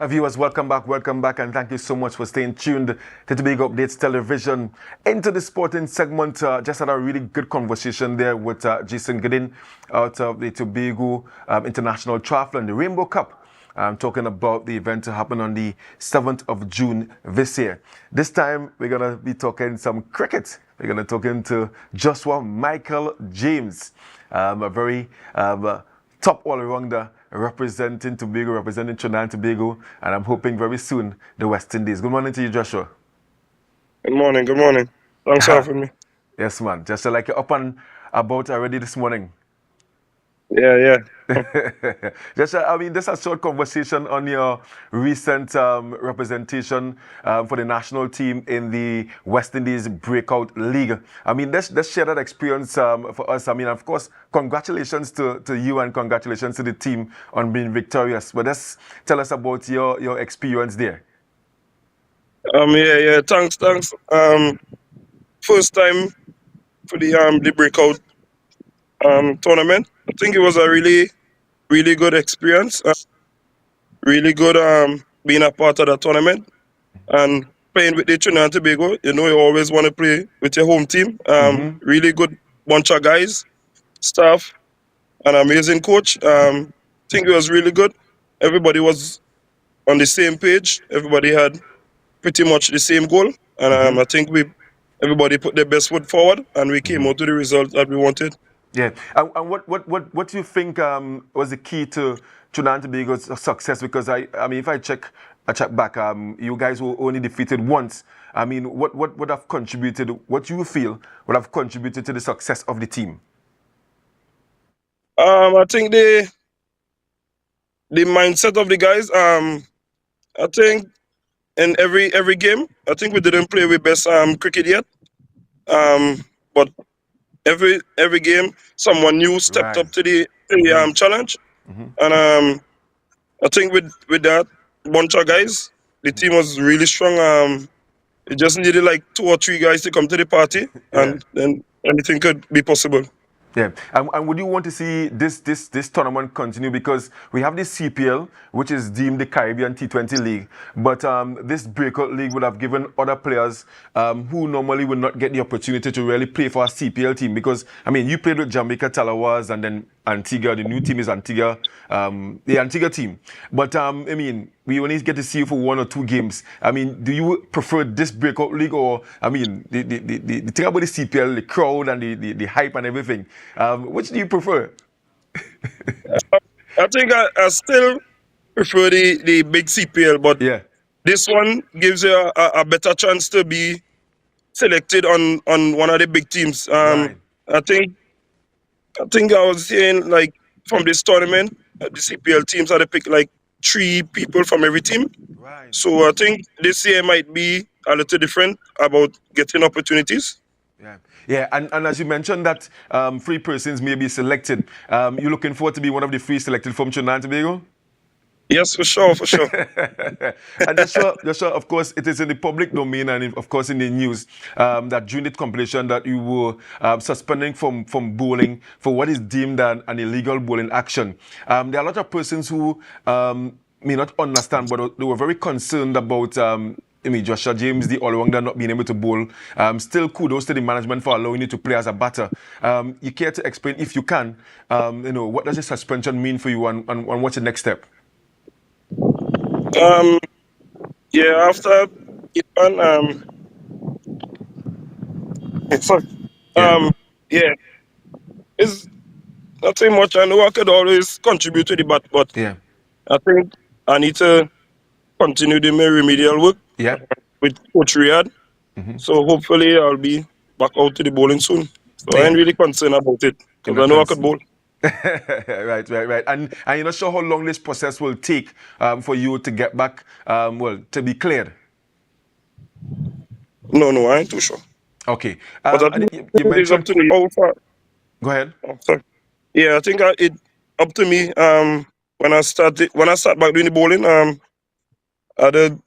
Viewers, welcome back, and thank you so much for staying tuned to Tobago Updates Television. Into the sporting segment, just had a really good conversation there with Jason Goodin out of the Tobago International Triathlon, the Rainbow Cup. Talking about the event to happen on the 7th of June this year. This time, we're going to be talking some cricket. We're going to talk into Joshua Michael James, a very top all-rounder representing Tobago, representing Trinidad and Tobago, and I'm hoping very soon the West Indies. Good morning to you, Joshua. Good morning. Good morning. Thanks for having me. Yes, man. Joshua, like you're up and about already this morning. Yeah. Joshua, I mean, this is a short conversation on your recent representation for the national team in the West Indies Breakout League. I mean, let's share that experience for us. I mean, of course, congratulations to you and congratulations to the team on being victorious. But let's tell us about your experience there. Yeah. Thanks. First time for the breakout tournament. I think it was a really good experience. Really good being a part of the tournament and playing with the Trinidad and Tobago. You know, you always want to play with your home team. Really good bunch of guys, staff, an amazing coach. Think it was really good. Everybody was on the same page. Everybody had pretty much the same goal, and I think everybody put their best foot forward, and we came out to the result that we wanted. Yeah, and what do you think was the key to Trinidad and Tobago's success? Because I mean, if I check back, you guys were only defeated once. I mean, what would have contributed? What you feel would have contributed to the success of the team? I think the mindset of the guys. I think in every game, I think we didn't play with best cricket yet. But every game, someone new stepped Right. up to the challenge, and I think with that bunch of guys, the team was really strong. It just needed like 2 or 3 guys to come to the party, Yeah. and then anything could be possible. Yeah, and would you want to see this tournament continue? Because we have this CPL, which is deemed the Caribbean T20 League, but this breakout league would have given other players who normally would not get the opportunity to really play for a CPL team. Because I mean, you played with Jamaica Talawas and then Antigua. The new team is Antigua, the Antigua team. But I mean, we only get to see you for 1 or 2 games. I mean, do you prefer this breakout league, or I mean, the thing about the CPL, the crowd and the hype and everything? Which do you prefer? I think I still prefer the big CPL, but Yeah. this one gives you a better chance to be selected on one of the big teams. Right. I think I was saying like from this tournament, the CPL teams had to pick like 3 people from every team. Right. So I think this year might be a little different about getting opportunities. Yeah. Yeah. And as you mentioned that 3 persons may be selected. You're looking forward to be one of the 3 selected from Trinidad and Tobago? Yes, for sure. And Joshua, of course, it is in the public domain and, of course, in the news that during the competition that you were suspending from bowling for what is deemed an illegal bowling action. There are a lot of persons who may not understand, but they were very concerned about I mean, Joshua James, the all-rounder, not being able to bowl. Still, kudos to the management for allowing you to play as a batter. You care to explain, if you can, what does the suspension mean for you and what's the next step? Um, yeah, after it won, sorry. Yeah. Yeah, it's nothing much. I know I could always contribute to the bat, but Yeah. I think I need to continue the my remedial work Yeah. with Coach Riyadh. So hopefully I'll be back out to the bowling soon. So I Yeah. ain't really concerned about it You're because I not know I could bowl. right. And you're not sure how long this process will take for you to get back, to be cleared. No, I ain't too sure. Okay. But I And think you it is up mentioned. to the how far. Go ahead. Oh, sorry. Yeah, I think it up to me. When I start back doing the bowling, I did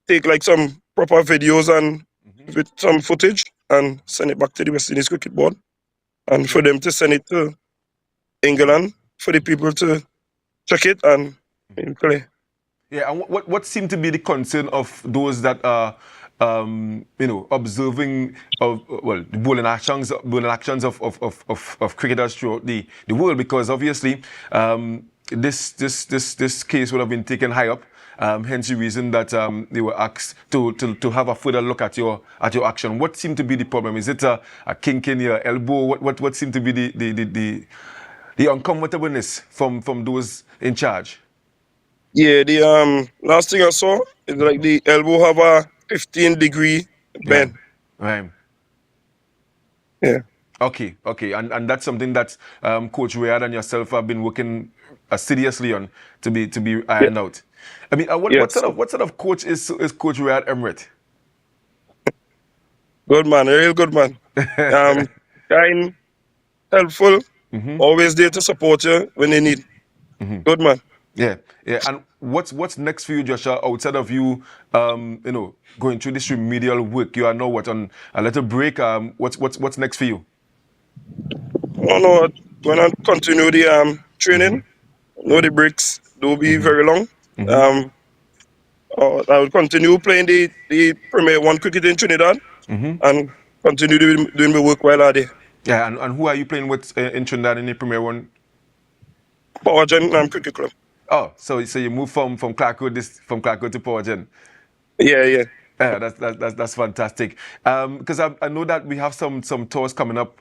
take like some proper videos and with some footage and send it back to the West Indies Cricket Board and for them to send it to England for the people to check it and play. Yeah, and what seemed to be the concern of those that are, observing of well the bowling actions of cricketers throughout the world, because obviously this case would have been taken high up. Hence the reason that they were asked to have a further look at your action. What seemed to be the problem? Is it a kink in your elbow? What seemed to be the uncomfortableness from those in charge? Yeah, the last thing I saw is like the elbow have a 15-degree Right, bend. right. Yeah. Okay, and that's something that Coach Rayad and yourself have been working seriously on to be Yeah. ironed out. I mean, what Yes. sort of coach is Coach Rayad Emirates? Good man, a real good man. Um, kind, helpful, always there to support you when you need. Good man. Yeah, yeah. And what's next for you, Joshua? Outside of you, going through this remedial work, you are now what on a little break. What's next for you? Oh no, when I continue the training, no the breaks don't be very long. Um, I will continue playing the Premier One cricket in Trinidad and continue doing my work while I'm there. Yeah, and who are you playing with in Trinidad in the Premier One? Power Gen Cricket Club. Oh, so you move from Clarko to Power Gen. Yeah, yeah. Yeah, that's fantastic. Because I know that we have some tours coming up.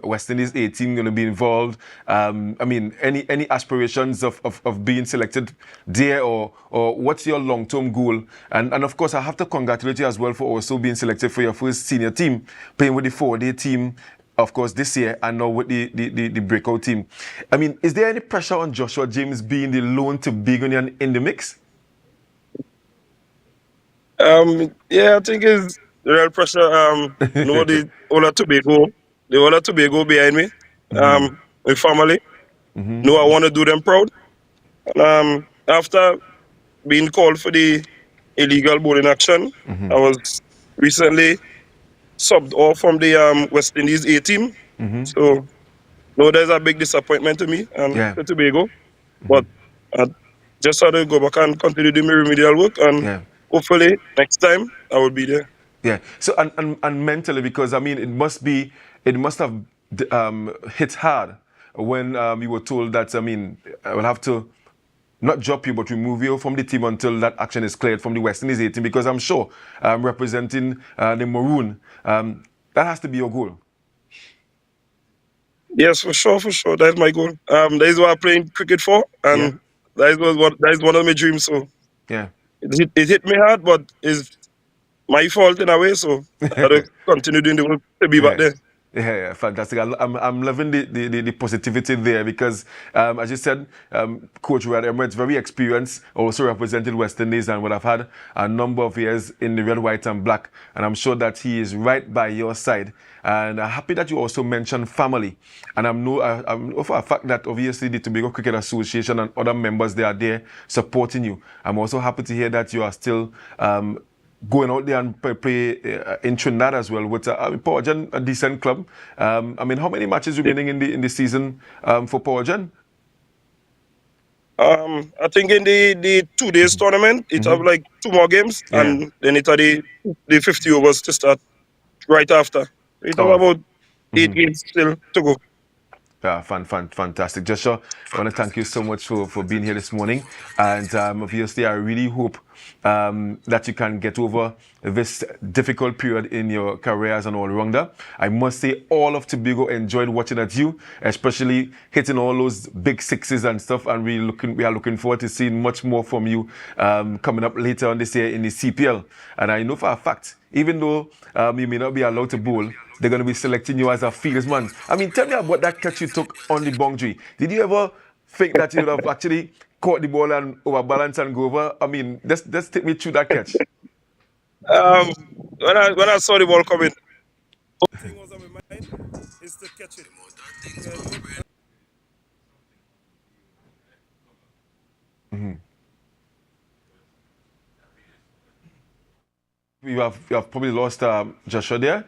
West Indies 18 going to be involved. I mean, any aspirations of being selected there, or what's your long-term goal? And of course, I have to congratulate you as well for also being selected for your first senior team, playing with the 4-day team. Of course, this year, and now with the breakout team. I mean, is there any pressure on Joshua James being the lone Tobagonian in the mix? Yeah, I think it's real pressure. Know the whole of Tobago behind me. My family. Know I want to do them proud. And, after being called for the illegal bowling action, I was recently subbed off from the West Indies A team. So no, there's a big disappointment to me and Yeah, to Tobago. But I just had to go back and continue doing my remedial work, and yeah. hopefully next time I will be there. Yeah. So and mentally, because I mean, it must have hit hard when you were told that, I mean, I will have to not drop you but remove you from the team until that action is cleared from the West Indies A team, because I'm sure representing the Maroon, that has to be your goal. Yes, for sure, for sure. That's my goal. That is what I'm playing cricket for, Yeah. and that is one of my dreams. So Yeah. it hit me hard, but it's my fault in a way. So I had to continue doing the work to be back Yeah. there. Yeah, fantastic. I'm loving the positivity there, because, as you said, Coach Rad Emirates, very experienced, also represented West Indies and would have had a number of years in the red, white, and black. And I'm sure that he is right by your side. And I'm happy that you also mentioned family. And I'm for a fact that obviously the Tobago Cricket Association and other members, they are there supporting you. I'm also happy to hear that you are still going out there and play in Trinidad as well with Power Gen, a decent club. I mean, how many matches remaining in the season for Power Gen? I think in the 2 days tournament, it have like two more games, Yeah. and then it have the 50 overs to start right after. It have Oh, about 8 games still to go. yeah, fantastic. Joshua, I want to thank you so much for being here this morning. And obviously, I really hope that you can get over this difficult period in your career as an all-rounder. I must say, all of Tobago enjoyed watching at you, especially hitting all those big sixes and stuff. And we are looking forward to seeing much more from you coming up later on this year in the CPL. And I know for a fact, even though you may not be allowed to bowl, they're going to be selecting you as a fieldsman. I mean, tell me about that catch you took on the boundary. Did you ever think that you would have actually caught the ball and overbalance and go over? I mean, let's take me through that catch. Um, when I saw the ball coming, the thing was on my mind is to catch it. You have probably lost Joshua there.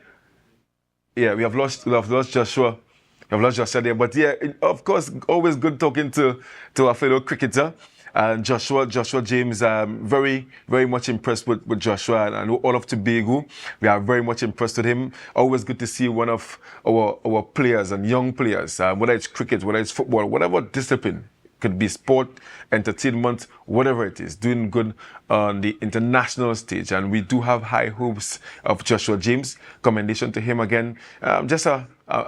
Yeah, we have lost Joshua. We have lost Joshua there. But yeah, of course, always good talking to a fellow cricketer. And Joshua James, very, very much impressed with Joshua and all of Tobago. We are very much impressed with him. Always good to see one of our players and young players, whether it's cricket, whether it's football, whatever discipline. Could be sport, entertainment, whatever it is, doing good on the international stage. And we do have high hopes of Joshua James. Commendation to him again. Just a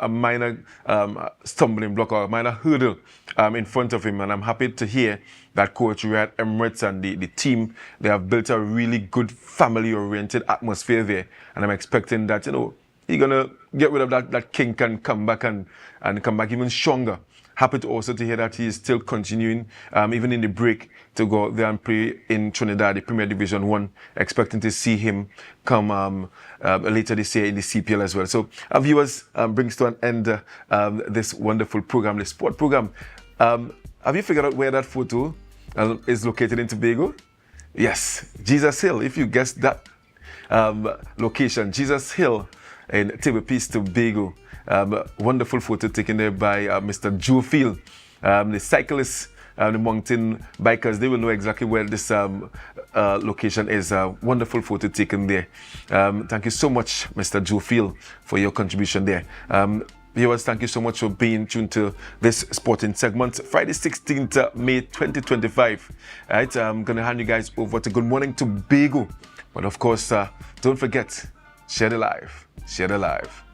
minor stumbling block or a minor hurdle in front of him. And I'm happy to hear that Coach Ray at Emirates and the team, they have built a really good family-oriented atmosphere there. And I'm expecting that, he's going to get rid of that kink and come back and come back even stronger. Happy to also to hear that he is still continuing, even in the break, to go out there and play in Trinidad, the Premier Division 1. Expecting to see him come later this year in the CPL as well. So, our viewers, brings to an end this wonderful program, the sport program. Have you figured out where that photo is located in Tobago? Yes, Jesus Hill. If you guessed that location, Jesus Hill in Table Peace, Tobago. Wonderful photo taken there by Mr. Joe Field. The cyclists, the mountain bikers, they will know exactly where this location is. Wonderful photo taken there. Thank you so much, Mr. Joe Field, for your contribution there. Viewers, thank you so much for being tuned to this sporting segment. Friday, 16th May 2025. All right, I'm going to hand you guys over to Good Morning Tobago. But of course, don't forget, share the live. Share the live.